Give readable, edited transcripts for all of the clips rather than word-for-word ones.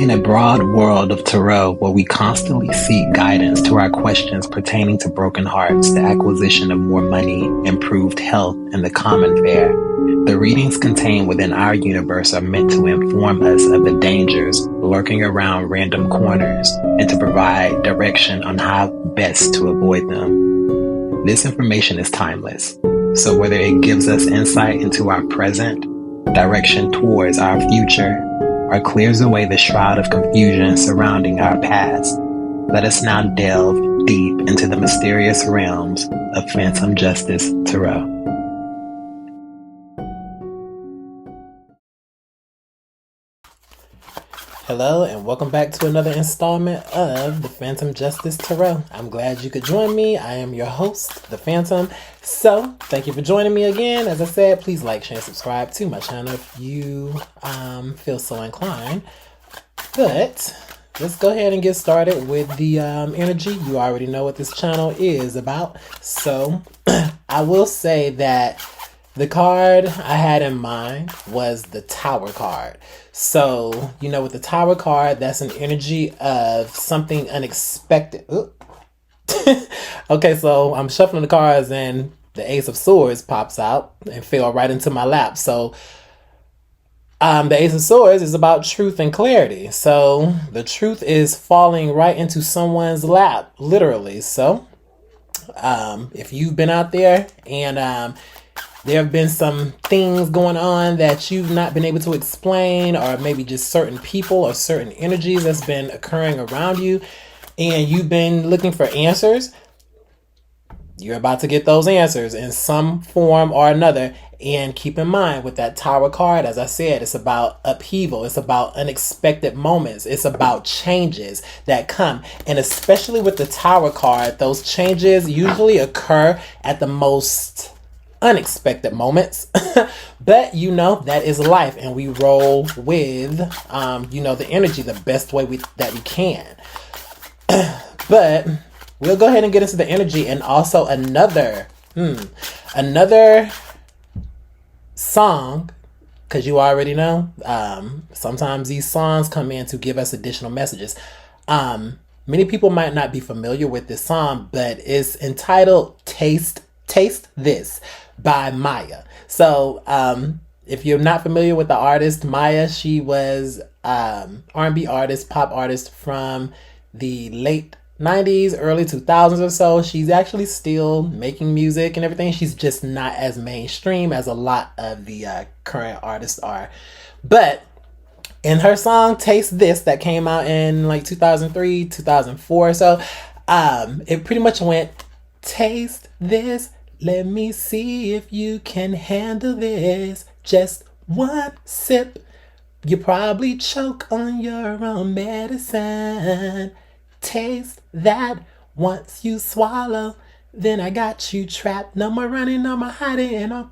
In a broad world of tarot where we constantly seek guidance to our questions pertaining to broken hearts, the acquisition of more money, improved health, and the common fare, the readings contained within our universe are meant to inform us of the dangers lurking around random corners and to provide direction on how best to avoid them. This information is timeless, so whether it gives us insight into our present, direction towards our future, or clears away the shroud of confusion surrounding our past, let us now delve deep into the mysterious realms of Phantom Justice Tarot. Hello and welcome back to another installment of the Phantom Justice Tarot. I'm glad you could join me. I am your host, the Phantom. So, thank you for joining me again. As I said, please like, share, and subscribe to my channel if you feel so inclined. But let's go ahead and get started with the energy. You already know what this channel is about. So, I will say that the card I had in mind was the Tower card. So, you know, with the Tower card, that's an energy of something unexpected. Okay, so I'm shuffling the cards and the Ace of Swords pops out and fell right into my lap. So, the Ace of Swords is about truth and clarity. So, the truth is falling right into someone's lap, literally. So, if you've been out there and there have been some things going on that you've not been able to explain, or maybe just certain people or certain energies that's been occurring around you, and you've been looking for answers, you're about to get those answers in some form or another. And keep in mind with that Tower card, as I said, it's about upheaval. It's about unexpected moments. It's about changes that come. And especially with the Tower card, those changes usually occur at the most unexpected moments. But you know, that is life, and we roll with the energy the best way that we can. But we'll go ahead and get into the energy. And also another song, because you already know, sometimes these songs come in to give us additional messages. Many people might not be familiar with this song, but it's entitled Taste This by Maya. So if you're not familiar with the artist Maya, she was R&B artist, pop artist from the late 90s, early 2000s or so. She's actually still making music and everything. She's just not as mainstream as a lot of the current artists are. But in her song Taste This, that came out in like 2003, 2004 or so, it pretty much went, taste this, let me see if you can handle this. Just one sip, you probably choke on your own medicine. Taste that once you swallow, then I got you trapped. No more running, no more hiding, and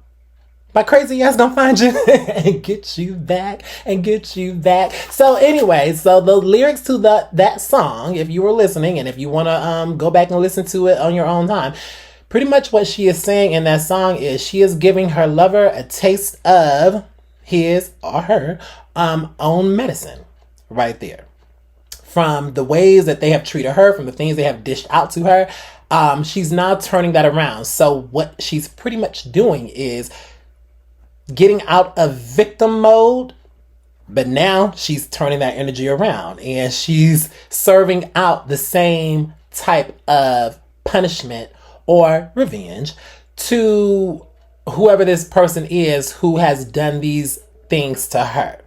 my crazy ass gonna find you and get you back and get you back. So anyway, so the lyrics to that song, if you were listening and if you want to go back and listen to it on your own time, pretty much what she is saying in that song is she is giving her lover a taste of his or her own medicine right there. From the ways that they have treated her, from the things they have dished out to her, she's now turning that around. So what she's pretty much doing is getting out of victim mode, but now she's turning that energy around and she's serving out the same type of punishment or revenge to whoever this person is who has done these things to her.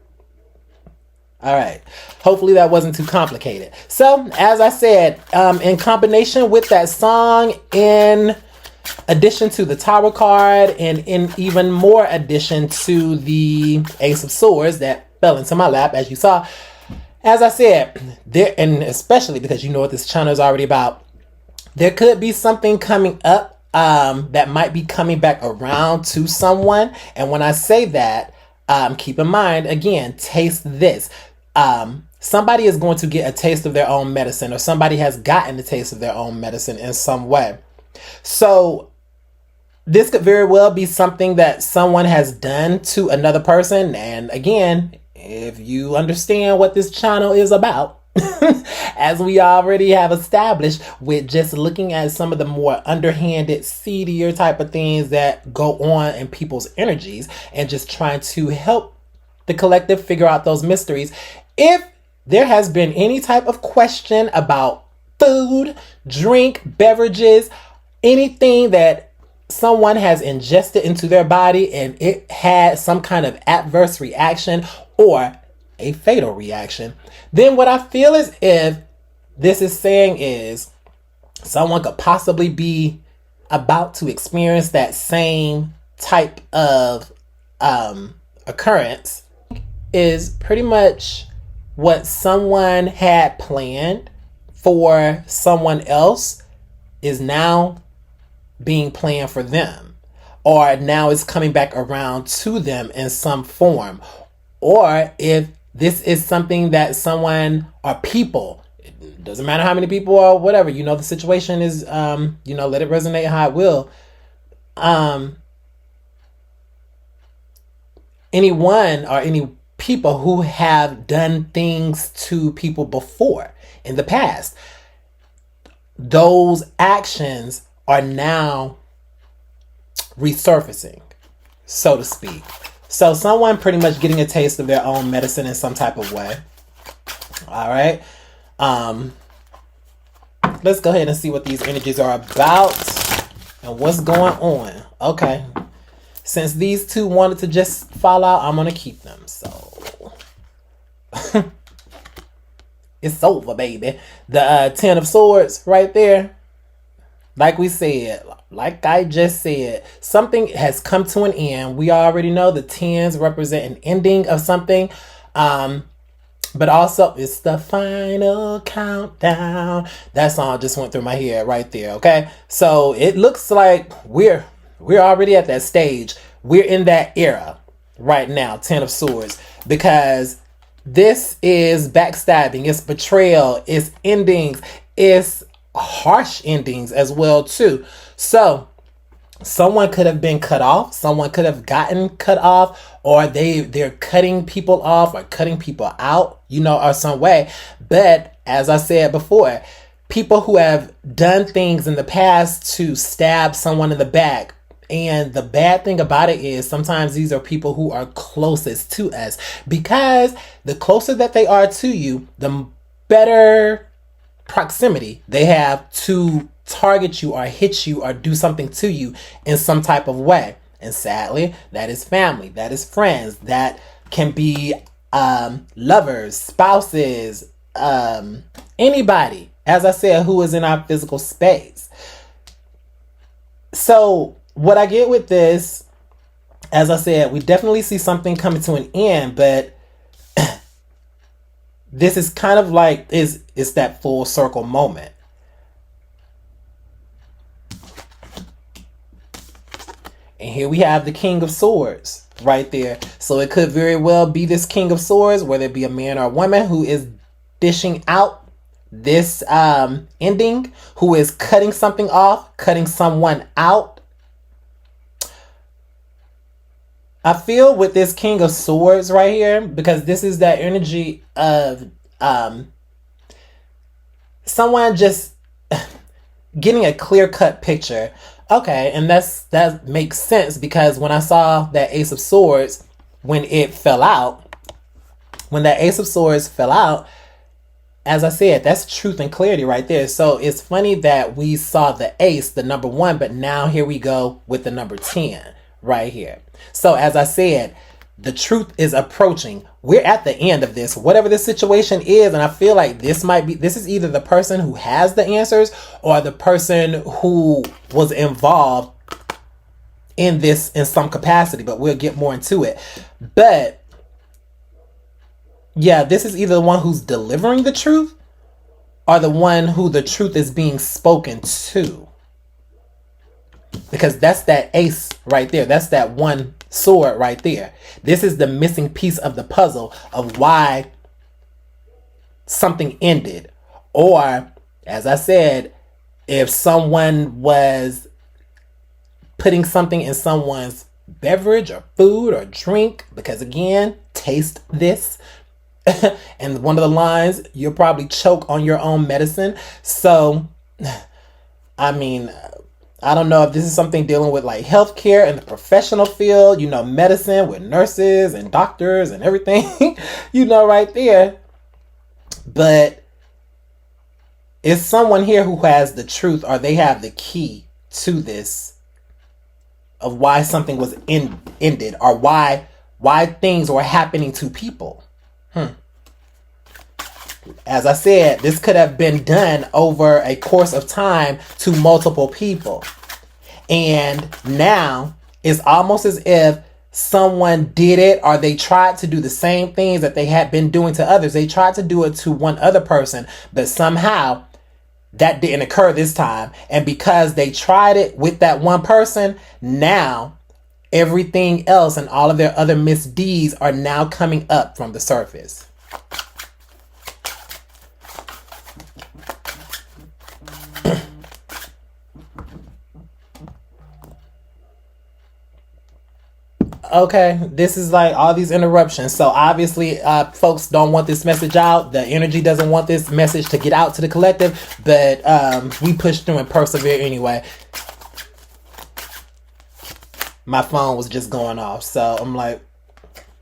All right. Hopefully that wasn't too complicated. So, as I said, in combination with that song, in addition to the Tower card, and in even more addition to the Ace of Swords that fell into my lap, as you saw, as I said, there, and especially because you know what this channel is already about, there could be something coming up that might be coming back around to someone. And when I say that, keep in mind, again, taste this. Somebody is going to get a taste of their own medicine, or somebody has gotten a taste of their own medicine in some way. So this could very well be something that someone has done to another person. And again, if you understand what this channel is about, as we already have established with just looking at some of the more underhanded, seedier type of things that go on in people's energies and just trying to help the collective figure out those mysteries. If there has been any type of question about food, drink, beverages, anything that someone has ingested into their body and it had some kind of adverse reaction or a fatal reaction, then what I feel is if this is saying is someone could possibly be about to experience that same type of occurrence, is pretty much what someone had planned for someone else is now being planned for them, or now it's coming back around to them in some form. Or if this is something that someone or people, it doesn't matter how many people or whatever, the situation is, let it resonate how it will. Anyone or any people who have done things to people before in the past, those actions are now resurfacing, so to speak. So someone pretty much getting a taste of their own medicine in some type of way. All right. Let's go ahead and see what these energies are about and what's going on. Okay. Since these two wanted to just fall out, I'm going to keep them. So it's over, baby. The 10 of Swords right there. Like we said, like I just said, something has come to an end. We already know the 10s represent an ending of something. But also it's the final countdown. That song just went through my head right there. Okay. So it looks like we're already at that stage. We're in that era right now, 10 of Swords, because this is backstabbing, it's betrayal, it's endings, it's harsh endings as well too. So someone could have been cut off, someone could have gotten cut off, or they're cutting people off or cutting people out, or some way. But as I said before, people who have done things in the past to stab someone in the back. And the bad thing about it is sometimes these are people who are closest to us, because the closer that they are to you, the better proximity they have to target you or hit you or do something to you in some type of way. And sadly, that is family, that is friends, that can be lovers, spouses, anybody, as I said, who is in our physical space. So what I get with this, as I said, we definitely see something coming to an end, but this is kind of like, it's that full circle moment. And here we have the King of Swords right there. So it could very well be this King of Swords, whether it be a man or a woman, who is dishing out this ending, who is cutting something off, cutting someone out. I feel with this King of Swords right here, because this is that energy of someone just getting a clear-cut picture. Okay, and that makes sense, because when I saw that Ace of Swords, when that Ace of Swords fell out, as I said, that's truth and clarity right there. So it's funny that we saw the Ace, the number 1, but now here we go with the number 10 right here. So as I said, the truth is approaching. We're at the end of this, whatever the situation is. And I feel like this is either the person who has the answers or the person who was involved in this in some capacity, but we'll get more into it. But yeah, this is either the one who's delivering the truth or the one who the truth is being spoken to. Because that's that ace right there. That's that one sword right there. This is the missing piece of the puzzle of why something ended. Or, as I said, if someone was putting something in someone's beverage or food or drink, because again, taste this. And one of the lines, you'll probably choke on your own medicine. So, I mean, I don't know if this is something dealing with like healthcare and the professional field, medicine with nurses and doctors and everything, right there. But it's someone here who has the truth, or they have the key to this of why something was ended, or why things were happening to people. As I said, this could have been done over a course of time to multiple people. And now it's almost as if someone did it, or they tried to do the same things that they had been doing to others. They tried to do it to one other person, but somehow that didn't occur this time. And because they tried it with that one person, now everything else and all of their other misdeeds are now coming up from the surface. Okay, this is like all these interruptions. So obviously, folks don't want this message out. The energy doesn't want this message to get out to the collective, but we push through and persevere anyway. My phone was just going off, so I'm like,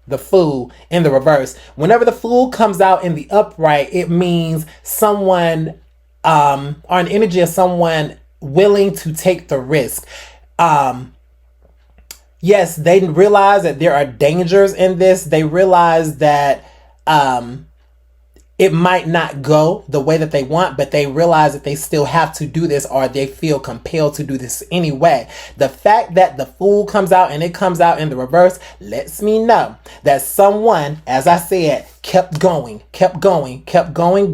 the Fool in the reverse. Whenever the Fool comes out in the upright, it means someone, or an energy of someone willing to take the risk. Yes, they realize that there are dangers in this. They realize that it might not go the way that they want, but they realize that they still have to do this, or they feel compelled to do this anyway. The fact that the Fool comes out and it comes out in the reverse lets me know that someone, as I said, kept going, doing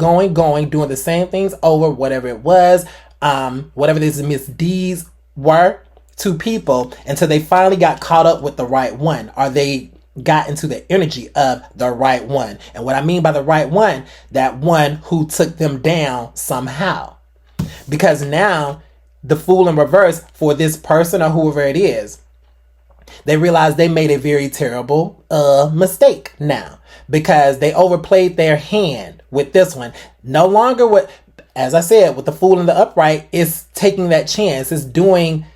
the same things over, whatever it was, whatever these misdeeds were to people, until they finally got caught up with the right one, or they got into the energy of the right one. And what I mean by the right one, that one who took them down somehow. Because now the Fool in reverse, for this person or whoever it is, they realize they made a very terrible mistake now, because they overplayed their hand with this one. No longer with, as I said, with the Fool in the upright, it's taking that chance. It's doing,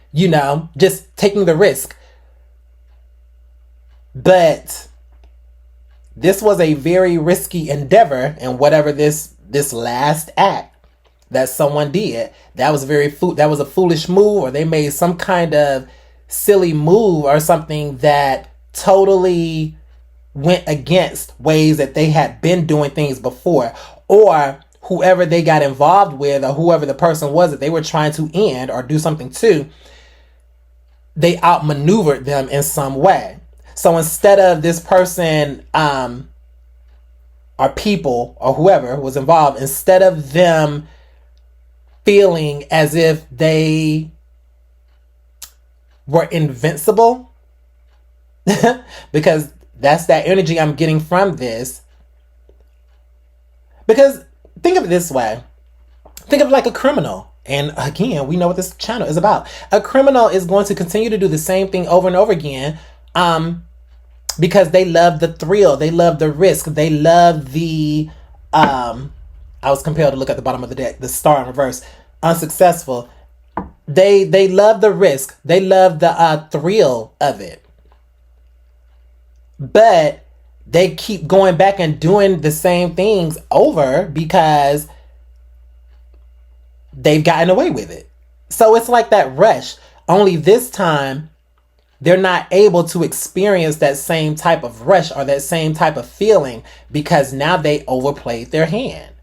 just taking the risk. But this was a very risky endeavor, and whatever this last act that someone did, that was that was a foolish move, or they made some kind of silly move or something that totally went against ways that they had been doing things before, or whoever they got involved with, or whoever the person was that they were trying to end or do something to, they outmaneuvered them in some way. So instead of this person, or people, or whoever was involved, instead of them feeling as if they were invincible, because that's that energy I'm getting from this. Because think of it this way. Think of it like a criminal. And again, we know what this channel is about. A criminal is going to continue to do the same thing over and over again, because they love the thrill, they love the risk, they love the I was compelled to look at the bottom of the deck, the star in reverse, unsuccessful. They love the risk, they love the thrill of it, but they keep going back and doing the same things over because they've gotten away with it. So it's like that rush, only this time they're not able to experience that same type of rush or that same type of feeling, because now they overplayed their hand.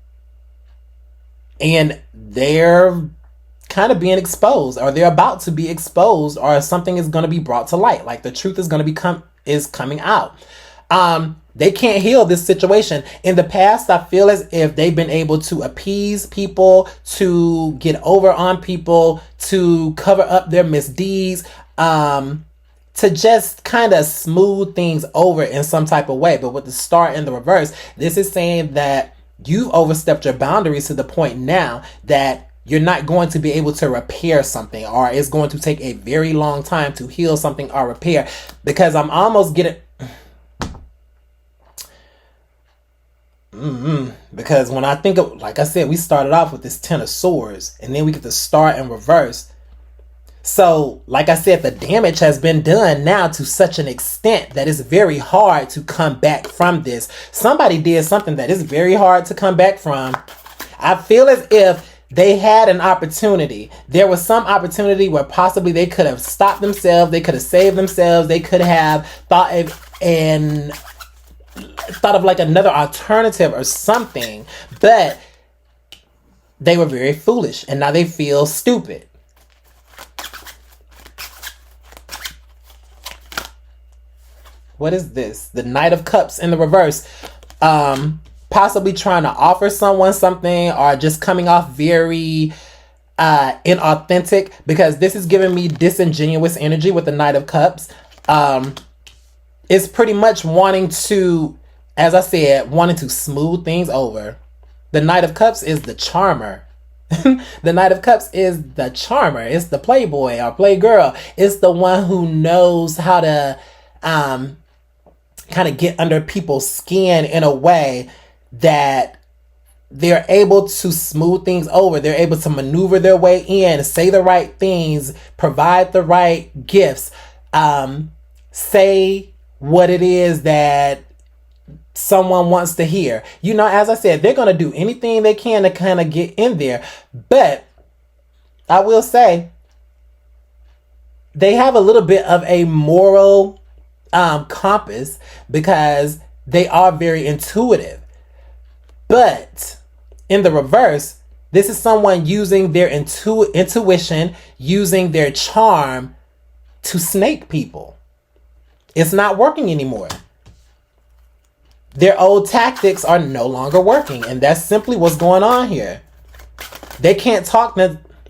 And they're kind of being exposed, or they're about to be exposed, or something is going to be brought to light. Like the truth is going to is coming out. They can't heal this situation. In the past, I feel as if they've been able to appease people, to get over on people, to cover up their misdeeds, to just kind of smooth things over in some type of way. But with the star in the reverse, this is saying that you've overstepped your boundaries to the point now that you're not going to be able to repair something, or it's going to take a very long time to heal something or repair. Because I'm almost getting... Because when I think of, like I said, we started off with this Ten of Swords, and then we get to start in reverse. So, like I said, the damage has been done now to such an extent that it's very hard to come back from this. Somebody did something that is very hard to come back from. I feel as if they had an opportunity. There was some opportunity where possibly they could have stopped themselves. They could have saved themselves. They could have thought of like another alternative or something. But they were very foolish. And now they feel stupid. What is this? The Knight of Cups in the reverse. Possibly trying to offer someone something, or just coming off very inauthentic, because this is giving me disingenuous energy with the Knight of Cups. It's pretty much wanting to, as I said, wanting to smooth things over. The Knight of Cups is the charmer. The Knight of Cups is the charmer. It's the playboy or playgirl. It's the one who knows how to kind of get under people's skin in a way that they're able to smooth things over. They're able to maneuver their way in, say the right things, provide the right gifts, say what it is that someone wants to hear. You know, as I said, they're going to do anything they can to kind of get in there. But I will say they have a little bit of a moral compass, because they are very intuitive. But in the reverse, this is someone using their intuition, using their charm to snake people. It's not working anymore. Their old tactics are no longer working. And that's simply what's going on here. They can't talk.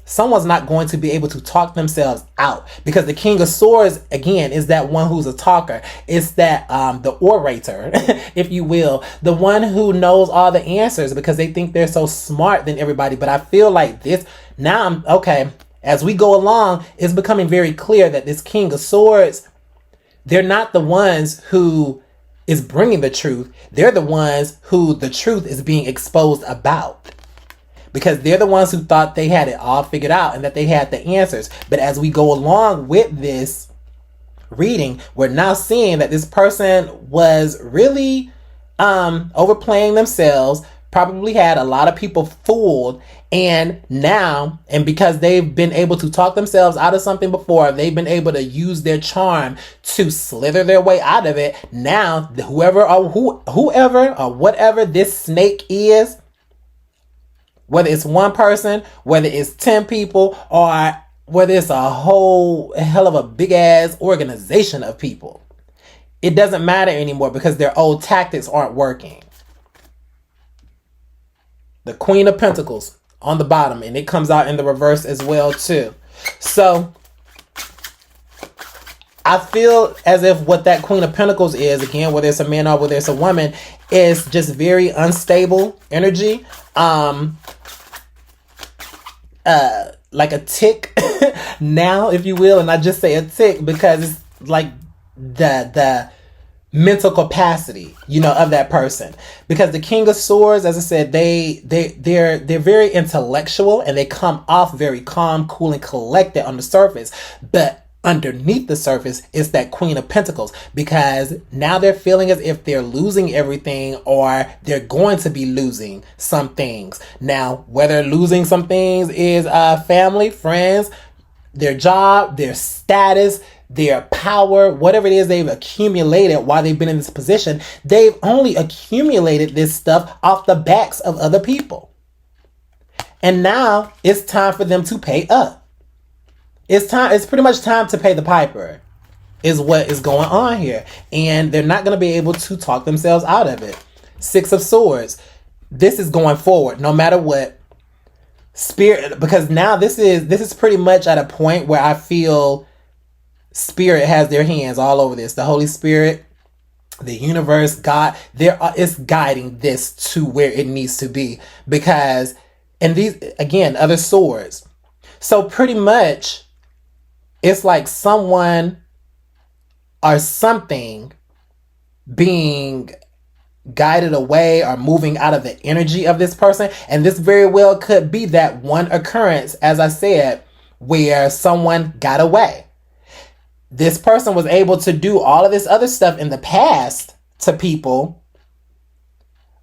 Someone's not going to be able to talk themselves out, because the King of Swords, again, is that one who's a talker. It's that the orator, if you will, the one who knows all the answers, because they think they're so smart than everybody. But I feel like this now, as we go along, it's becoming very clear that this King of Swords, they're not the ones who is bringing the truth. They're the ones who the truth is being exposed about. Because they're the ones who thought they had it all figured out and that they had the answers. But as we go along with this reading, we're now seeing that this person was really overplaying themselves, probably had a lot of people fooled. And now, and because they've been able to talk themselves out of something before, they've been able to use their charm to slither their way out of it. Now, whoever or whatever this snake is, whether it's one person, whether it's 10 people, or whether it's a whole hell of a big ass organization of people, it doesn't matter anymore, because their old tactics aren't working. The Queen of Pentacles on the bottom, and it comes out in the reverse as well too. So I feel as if what that Queen of Pentacles is, again, whether it's a man or whether it's a woman, is just very unstable energy. Like a tick now, if you will, and I just say a tick because it's like the mental capacity, of that person. Because the King of Swords, as I said, they're very intellectual, and they come off very calm, cool, and collected on the surface. But underneath the surface is that Queen of Pentacles, because now they're feeling as if they're losing everything, or they're going to be losing some things. Now, whether losing some things is family, friends, their job, their status, their power, whatever it is they've accumulated while they've been in this position, they've only accumulated this stuff off the backs of other people. And now it's time for them to pay up. It's pretty much time to pay the piper, is what is going on here. And they're not going to be able to talk themselves out of it. Six of Swords. This is going forward, no matter what. Spirit, because now this is pretty much at a point where I feel Spirit has their hands all over this. The Holy Spirit, the universe, God, is guiding this to where it needs to be. Because, and these, again, other swords. So pretty much, it's like someone or something being guided away or moving out of the energy of this person. And this very well could be that one occurrence, as I said, where someone got away. This person was able to do all of this other stuff in the past to people.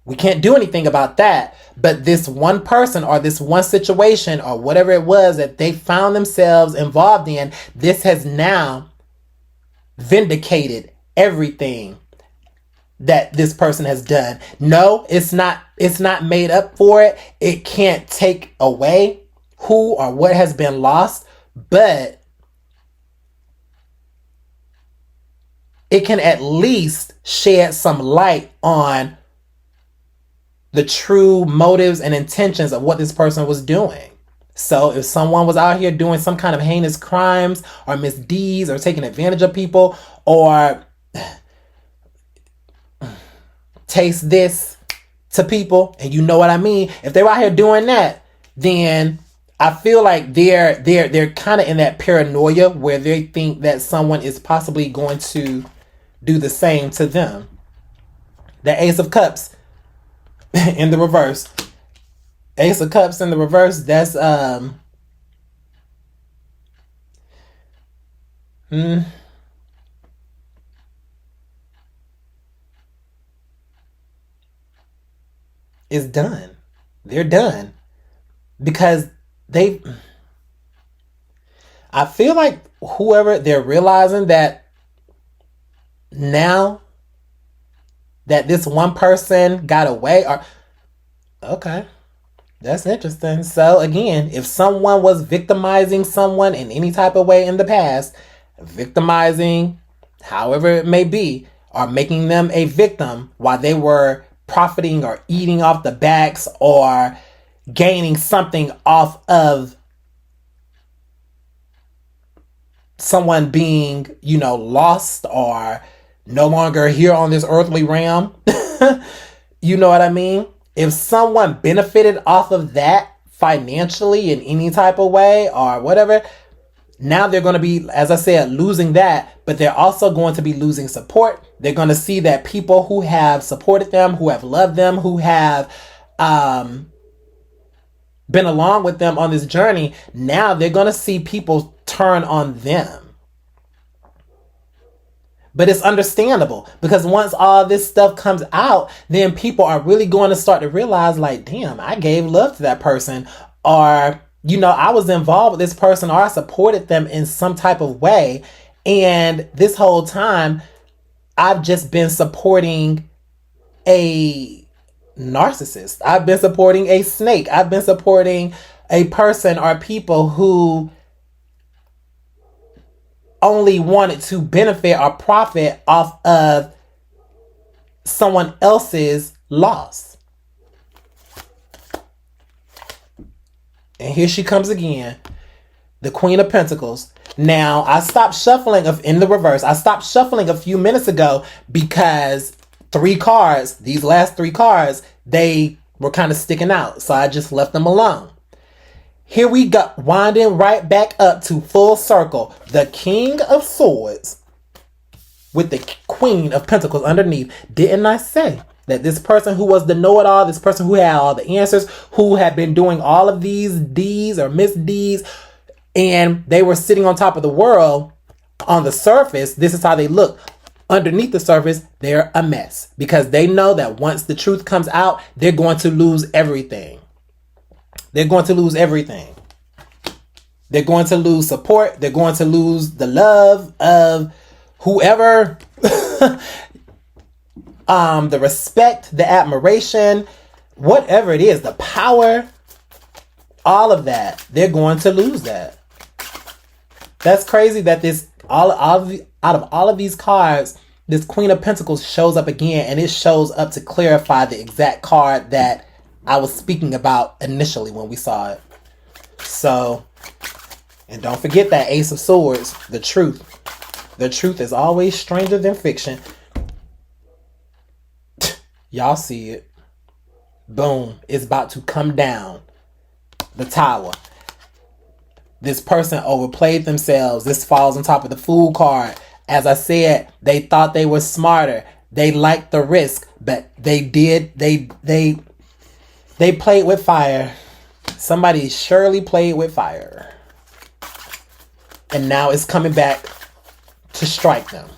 We can't do anything about that. But this one person or this one situation or whatever it was that they found themselves involved in, this has now vindicated everything that this person has done. No, it's not made up for it. It can't take away who or what has been lost, but it can at least shed some light on the true motives and intentions of what this person was doing. So if someone was out here doing some kind of heinous crimes or misdeeds or taking advantage of people or taste this to people, and you know what I mean, if they were out here doing that, then I feel like they're kind of in that paranoia where they think that someone is possibly going to do the same to them. The Ace of Cups in the reverse. Ace of Cups in the reverse, that's it's done. They're done. Because I feel like whoever, they're realizing that now that this one person got away, or okay, that's interesting. So again, if someone was victimizing someone in any type of way in the past, victimizing, however it may be, or making them a victim while they were profiting or eating off the backs or gaining something off of someone being, lost or no longer here on this earthly realm. You know what I mean? If someone benefited off of that financially in any type of way or whatever, now they're going to be, as I said, losing that, but they're also going to be losing support. They're going to see that people who have supported them, who have loved them, who have been along with them on this journey, now they're going to see people turn on them. But it's understandable because once all this stuff comes out, then people are really going to start to realize like, damn, I gave love to that person, or, I was involved with this person, or I supported them in some type of way. And this whole time I've just been supporting a narcissist. I've been supporting a snake. I've been supporting a person or people who only wanted to benefit or profit off of someone else's loss. And here she comes again, the Queen of Pentacles. Now, I stopped shuffling in the reverse. I stopped shuffling a few minutes ago because these last three cards, they were kind of sticking out. So I just left them alone. Here we go, winding right back up to full circle. The King of Swords with the Queen of Pentacles underneath. Didn't I say that this person who was the know-it-all, this person who had all the answers, who had been doing all of these deeds or misdeeds, and they were sitting on top of the world on the surface, this is how they look. Underneath the surface, they're a mess because they know that once the truth comes out, they're going to lose everything. They're going to lose everything. They're going to lose support. They're going to lose the love of whoever, the respect, the admiration, whatever it is, the power, all of that. They're going to lose that. That's crazy that out of all of these cards, this Queen of Pentacles shows up again, and it shows up to clarify the exact card that I was speaking about initially when we saw it. So, and don't forget that Ace of Swords, the truth. The truth is always stranger than fiction. Y'all see it. Boom. It's about to come down. The Tower. This person overplayed themselves. This falls on top of the Fool card. As I said, they thought they were smarter. They liked the risk, but they played with fire. Somebody surely played with fire. And now it's coming back to strike them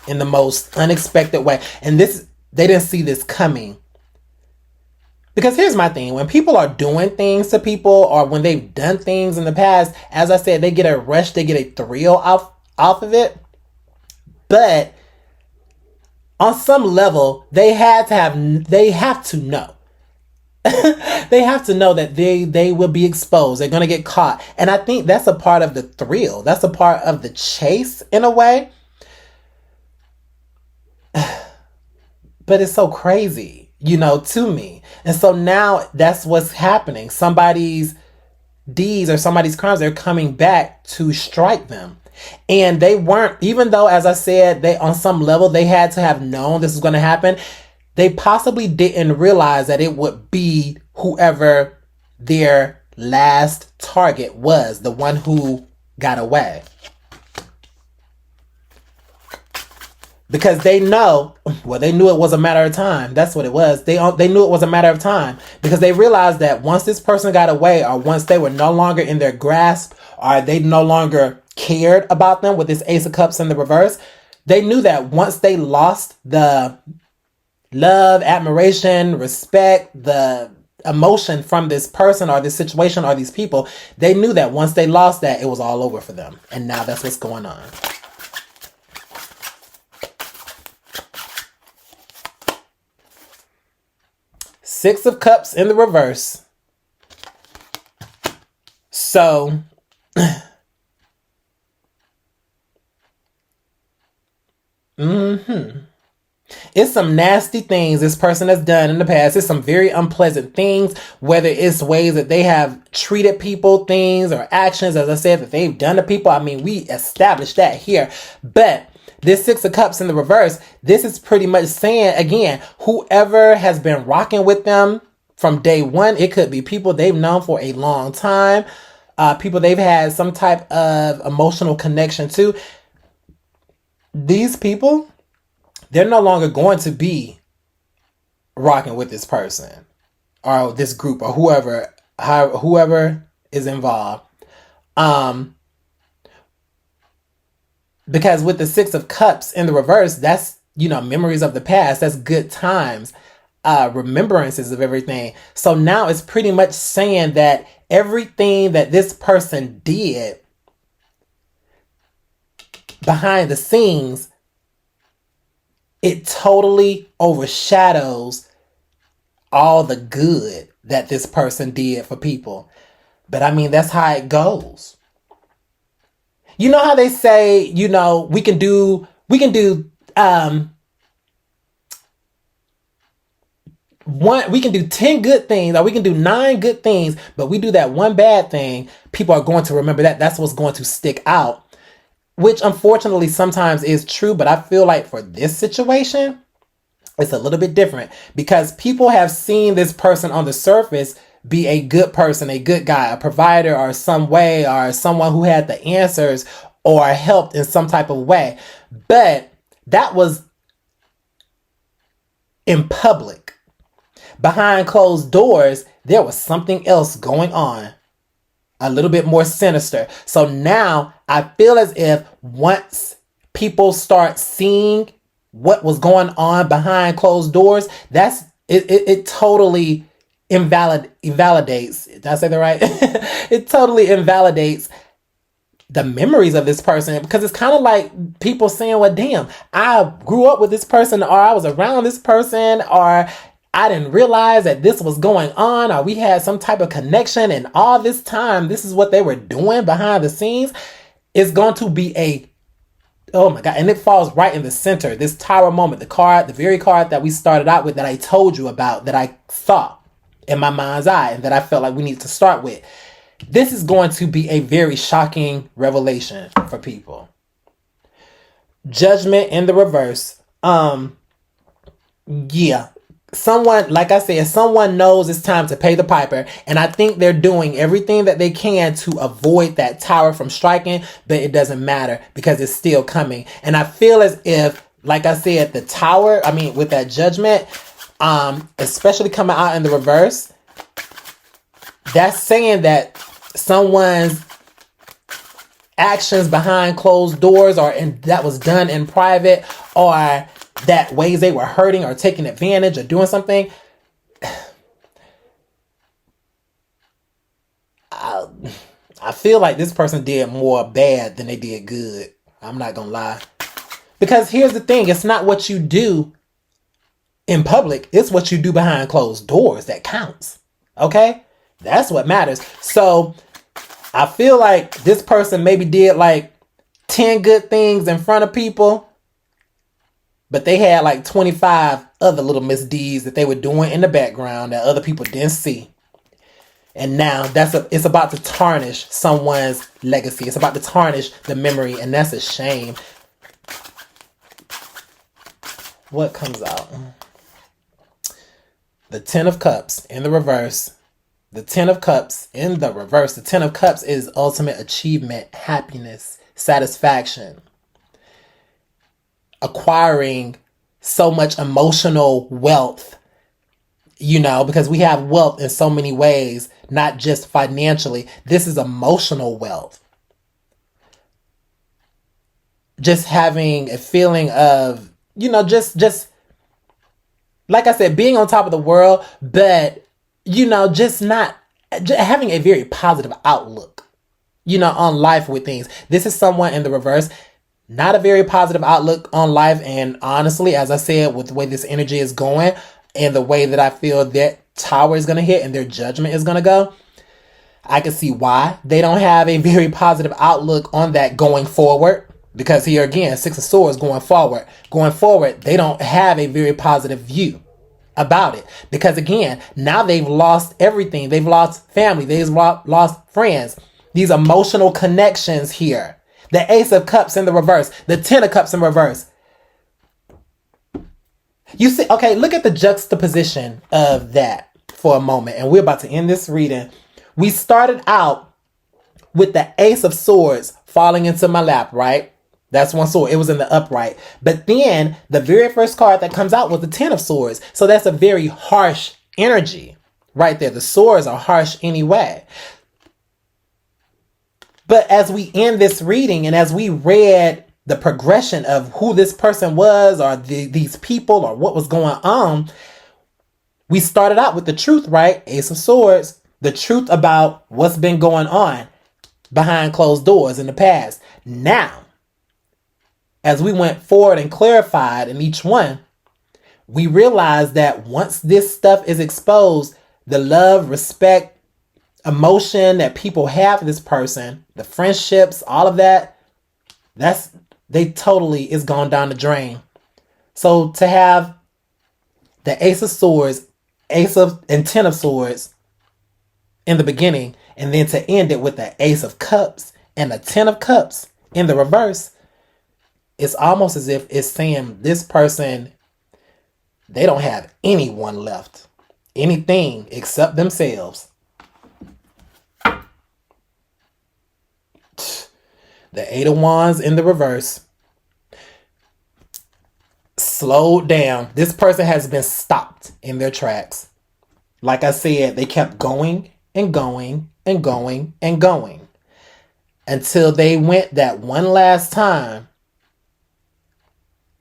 in the most unexpected way. And they didn't see this coming. Because here's my thing. When people are doing things to people, or when they've done things in the past, as I said, they get a rush, they get a thrill off of it. But on some level, they have to know. They have to know that they will be exposed. They're going to get caught. And I think that's a part of the thrill. That's a part of the chase in a way. But it's so crazy, to me. And so now that's what's happening. Somebody's deeds or somebody's crimes, they're coming back to strike them. And they weren't, even though, as I said, they on some level, they had to have known this was going to happen. They possibly didn't realize that it would be whoever their last target was, the one who got away. Because they knew it was a matter of time. That's what it was. They knew it was a matter of time, because they realized that once this person got away, or once they were no longer in their grasp, or they no longer cared about them with this Ace of Cups in the reverse, they knew that once they lost the love, admiration, respect, the emotion from this person or this situation or these people, they knew that once they lost that, it was all over for them. And now that's what's going on. Six of Cups in the reverse. So, it's some nasty things this person has done in the past. It's some very unpleasant things, whether it's ways that they have treated people, things or actions, as I said, that they've done to people. I mean, we established that here. But this Six of Cups in the reverse, this is pretty much saying, again, whoever has been rocking with them from day one, it could be people they've known for a long time, people they've had some type of emotional connection to. These people, they're no longer going to be rocking with this person or this group or whoever is involved. Because with the Six of Cups in the reverse, that's, memories of the past. That's good times, remembrances of everything. So now it's pretty much saying that everything that this person did behind the scenes, it totally overshadows all the good that this person did for people. But I mean, that's how it goes. You know how they say, we can do 10 good things, or we can do 9 good things, but we do that one bad thing, people are going to remember that. That's what's going to stick out. Which unfortunately sometimes is true, but I feel like for this situation, it's a little bit different, because people have seen this person on the surface be a good person, a good guy, a provider, or some way, or someone who had the answers or helped in some type of way. But that was in public. Behind closed doors, there was something else going on, a little bit more sinister. So now I feel as if once people start seeing what was going on behind closed doors, it totally invalidates. Did I say that right? It totally invalidates the memories of this person, because it's kind of like people saying, well, damn, I grew up with this person, or I was around this person, or I didn't realize that this was going on, or we had some type of connection, and all this time, this is what they were doing behind the scenes. It's going to be oh my God. And it falls right in the center. This Tower moment, the very card that we started out with, that I told you about, that I saw in my mind's eye, and that I felt like we need to start with. This is going to be a very shocking revelation for people. Judgment in the reverse. Yeah. someone, like I said, someone knows it's time to pay the piper. And I think they're doing everything that they can to avoid that tower from striking, but it doesn't matter because it's still coming. And I feel as if, like I said, the tower, with that judgment, especially coming out in the reverse, that's saying that someone's actions behind closed doors that was done in private, or that ways they were hurting or taking advantage or doing something. I feel like this person did more bad than they did good. I'm not gonna lie. Because here's the thing, it's not what you do in public, it's what you do behind closed doors that counts. Okay? That's what matters. So I feel like this person maybe did like 10 good things in front of people, but they had like 25 other little misdeeds that they were doing in the background that other people didn't see. And now it's about to tarnish someone's legacy. It's about to tarnish the memory, and that's a shame. What comes out? The Ten of Cups in the reverse. The Ten of Cups in the reverse. The Ten of Cups is ultimate achievement, happiness, satisfaction. Acquiring so much emotional wealth, because we have wealth in so many ways, not just financially. This is emotional wealth. Just having a feeling of, just like I said, being on top of the world, but just having a very positive outlook, on life with things. This is someone in the reverse, not a very positive outlook on life. And honestly, as I said, with the way this energy is going and the way that I feel that tower is going to hit and their judgment is going to go, I can see why they don't have a very positive outlook on that going forward. Because here again, Six of Swords going forward. Going forward, they don't have a very positive view about it. Because again, now they've lost everything. They've lost family. They've lost friends. These emotional connections here. The Ace of Cups in the reverse. The Ten of Cups in reverse. You see, okay, look at the juxtaposition of that for a moment. And we're about to end this reading. We started out with the Ace of Swords falling into my lap, right? That's one sword. It was in the upright. But then the very first card that comes out was the Ten of Swords. So that's a very harsh energy right there. The swords are harsh anyway. But as we end this reading and as we read the progression of who this person was or these people or what was going on, we started out with the truth, right? Ace of Swords. The truth about what's been going on behind closed doors in the past. Now, as we went forward and clarified in each one, we realized that once this stuff is exposed, the love, respect, emotion that people have for this person, the friendships, all of that, they totally is gone down the drain. So to have the Ace of Swords, and Ten of Swords in the beginning, and then to end it with the Ace of Cups and the Ten of Cups in the reverse, it's almost as if it's saying this person, they don't have anyone left. Anything except themselves. The Eight of Wands in the reverse. Slowed down. This person has been stopped in their tracks. Like I said, they kept going and going and going and going until they went that one last time.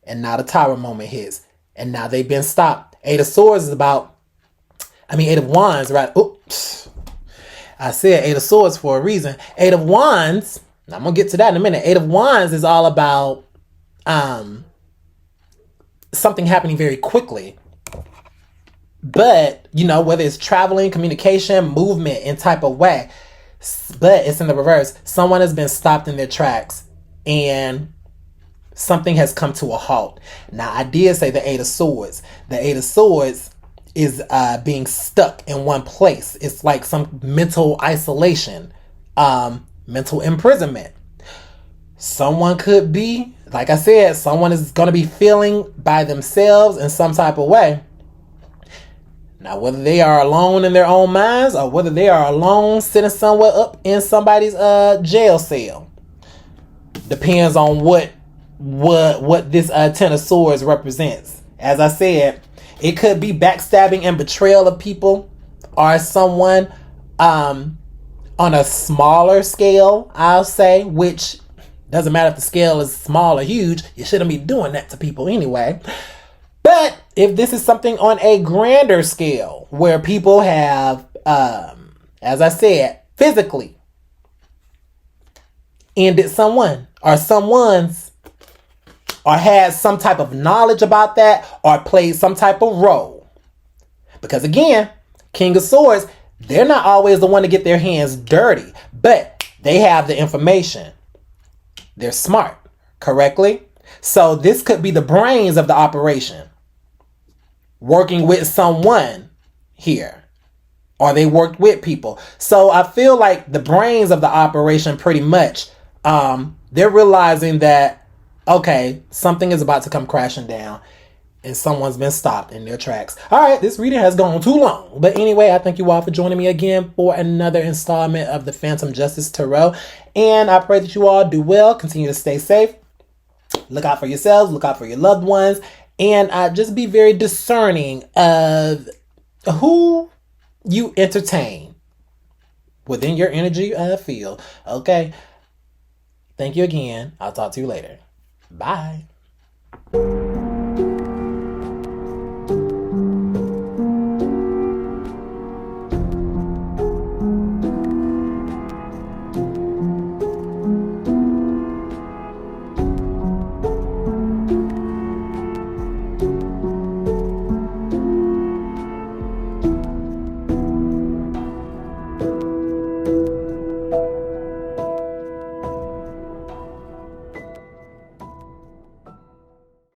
And now the tower moment hits. And now they've been stopped. Eight of Swords is Eight of Wands, right? Oops. I said Eight of Swords for a reason. Eight of Wands, I'm going to get to that in a minute. Eight of Wands is all about something happening very quickly. But, whether it's traveling, communication, movement in type of way. But it's in the reverse. Someone has been stopped in their tracks. And something has come to a halt. Now, I did say the Eight of Swords. The Eight of Swords is being stuck in one place. It's like some mental isolation, mental imprisonment. Someone could be, like I said, someone is going to be feeling by themselves in some type of way. Now, whether they are alone in their own minds or whether they are alone sitting somewhere up in somebody's jail cell, depends on what this Ten of Swords represents. As I said, it could be backstabbing and betrayal of people, or someone on a smaller scale, I'll say, which doesn't matter if the scale is small or huge. You shouldn't be doing that to people anyway. But if this is something on a grander scale where people have, as I said, physically ended someone or someone's, or had some type of knowledge about that, or played some type of role. Because again, King of Swords, they're not always the one to get their hands dirty, but they have the information. They're smart, correctly? So this could be the brains of the operation, working with someone here, or they worked with people. So I feel like the brains of the operation pretty much, they're realizing that, okay, something is about to come crashing down and someone's been stopped in their tracks. All right, this reading has gone too long. But anyway, I thank you all for joining me again for another installment of the Phantom Justice Tarot. And I pray that you all do well. Continue to stay safe. Look out for yourselves. Look out for your loved ones. And just be very discerning of who you entertain within your energy field. Okay? Thank you again. I'll talk to you later. Bye.